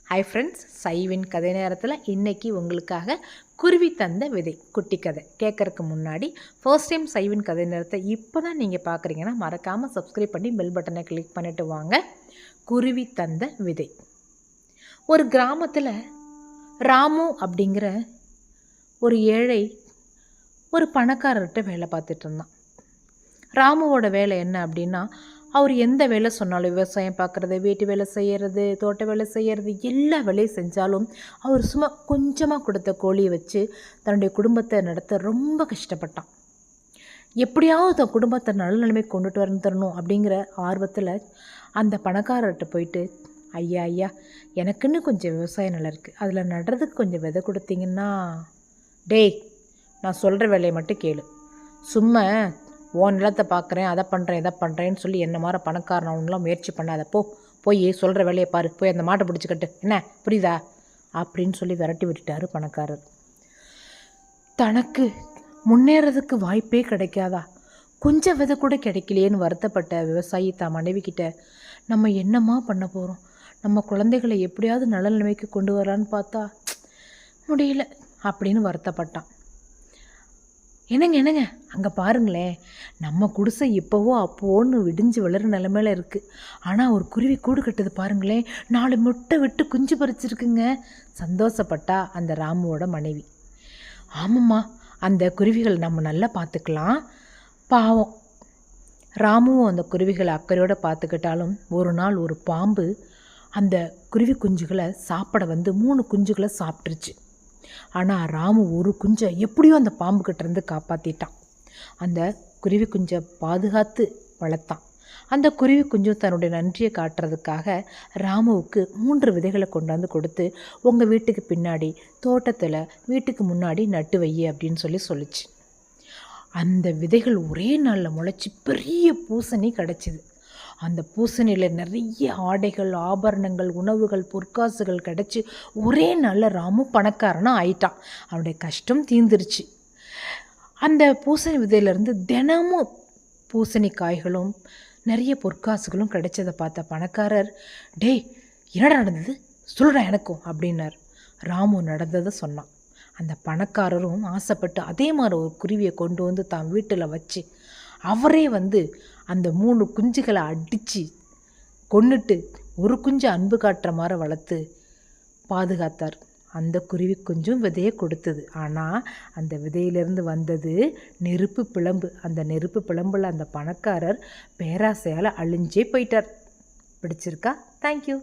Hi friends, சைவின் கதை நேரத்தில் இன்றைக்கி உங்களுக்காக குருவி தந்த விதை குட்டி கதை கேட்குறதுக்கு முன்னாடி ஃபர்ஸ்ட் டைம் சைவின் கதை நேரத்தை இப்போ தான் நீங்கள் பார்க்குறீங்கன்னா மறக்காமல் சப்ஸ்கிரைப் பண்ணி பெல் பட்டனை கிளிக் பண்ணிவிட்டு வாங்க. குருவி தந்த விதை. ஒரு கிராமத்தில் ராமு அப்படிங்கிற ஒரு ஏழை ஒரு பணக்காரர்கிட்ட வேலை பார்த்துட்டு இருந்தான். ராமுவோட வேலை என்ன அப்படின்னா, அவர் எந்த வேலை சொன்னாலும் விவசாயம் பார்க்குறது, வீட்டு வேலை செய்கிறது, தோட்ட வேலை செய்கிறது, எல்லா வேலையும் செஞ்சாலும் அவர் சும்மா கொஞ்சமாக கொடுத்த கோழியை வச்சு தன்னுடைய குடும்பத்தை நடத்த ரொம்ப கஷ்டப்பட்டான். எப்படியாவது தன் குடும்பத்தை நல்ல நிலைமைக்கு கொண்டுட்டு வந்துடணும் அப்படிங்கிற ஆர்வத்தில் அந்த பணக்காரர்கிட்ட போயிட்டு, ஐயா எனக்குன்னு கொஞ்சம் விவசாய நிலம் இருக்குது, அதில் நடுறதுக்கு கொஞ்சம் விதை கொடுத்தீங்கன்னா. டேய், நான் சொல்கிற வேலையை மட்டும் கேளு, சும்மா நிலத்தை பார்க்குறேன், அதை பண்ணுறேன், இதை பண்ணுறேன்னு சொல்லி என்ன மாதிரி பணக்காரன் அவங்களாம் முயற்சி பண்ணாத, போய் சொல்கிற வேலையை பாரு, போய் அந்த மாட்டை பிடிச்சிக்கட்டு, என்ன புரியுதா அப்படின்னு சொல்லி விரட்டி விட்டுட்டாரு பணக்காரர். தனக்கு முன்னேறதுக்கு வாய்ப்பே கிடைக்காதா, கொஞ்சம் விதை கூட கிடைக்கலையேன்னு வருத்தப்பட்ட விவசாயி தான் மனைவி கிட்ட, நம்ம என்னம்மா பண்ண போகிறோம், நம்ம குழந்தைகளை எப்படியாவது நல்ல நிலைமைக்கு கொண்டு வரலான்னு பார்த்தா முடியல அப்படின்னு வருத்தப்பட்டான். என்னங்க அங்கே பாருங்களேன், நம்ம குடிசை இப்போவோ அப்போன்னு விடிஞ்சு வளர நிலைமையில இருக்குது, ஆனால் ஒரு குருவி கூடு கட்டுது பாருங்களேன், 4 முட்டை விட்டு குஞ்சு பறிச்சிருக்குங்க சந்தோஷப்பட்டா அந்த ராமுவோட மனைவி. ஆமாம்மா, அந்த குருவிகள் நம்ம நல்லா பார்த்துக்கலாம். பாவம் ராமுவும் அந்த குருவிகளை அக்கறையோடு பார்த்துக்கிட்டாலும் ஒரு நாள் ஒரு பாம்பு அந்த குருவி குஞ்சுகளை சாப்பிட வந்து 3 குஞ்சுகளை சாப்பிட்ருச்சு. ஆனால் ராமு ஒரு குஞ்சை எப்படியோ அந்த பாம்புக்கிட்டேருந்து காப்பாற்றிட்டான். அந்த குருவி குஞ்சை பாதுகாத்து வளர்த்தான். அந்த குருவி குஞ்சும் தன்னுடைய நன்றியை காட்டுறதுக்காக ராமுவுக்கு 3 விதைகளை கொண்டாந்து கொடுத்து, உங்கள் வீட்டுக்கு பின்னாடி தோட்டத்தில் வீட்டுக்கு முன்னாடி நட்டு வை அப்படின்னு சொல்லிச்சு. அந்த விதைகள் ஒரே நாளில் முளைச்சி பெரிய பூசணி கிடச்சிது. அந்த பூசணியில் நிறைய ஆடைகள், ஆபரணங்கள், உணவுகள், பொற்காசுகள் கிடச்சி ஒரே நாளில் ராமு பணக்காரனாக ஆயிட்டான். அவனுடைய கஷ்டம் தீர்ந்துருச்சு. அந்த பூசணி விதையிலேருந்து தினமும் பூசணி காய்களும் நிறைய பொற்காசுகளும் கிடைச்சதை பார்த்த பணக்காரர், டேய் என்னடா நடந்தது சொல்கிறா எனக்கும் அப்படின்னார். ராமு நடந்ததை சொன்னான். அந்த பணக்காரரும் ஆசைப்பட்டு அதே மாதிரி ஒரு குருவியை கொண்டு வந்து தான் வீட்டில் வச்சு அவரே வந்து அந்த 3 குஞ்சுகளை அடித்து கொன்னுட்டு ஒரு குஞ்சு அன்பு காட்டுற மாதிரி வளர்த்து பாதுகாத்தார். அந்த குருவி குஞ்சும் விதையை கொடுத்தது. ஆனால் அந்த விதையிலேருந்து வந்தது நெருப்பு பிழம்பு. அந்த நெருப்பு பிழம்பில் அந்த பணக்காரர் பேராசையால் அழிஞ்சே போயிட்டார். பிடிச்சிருக்கா? தேங்க்யூ.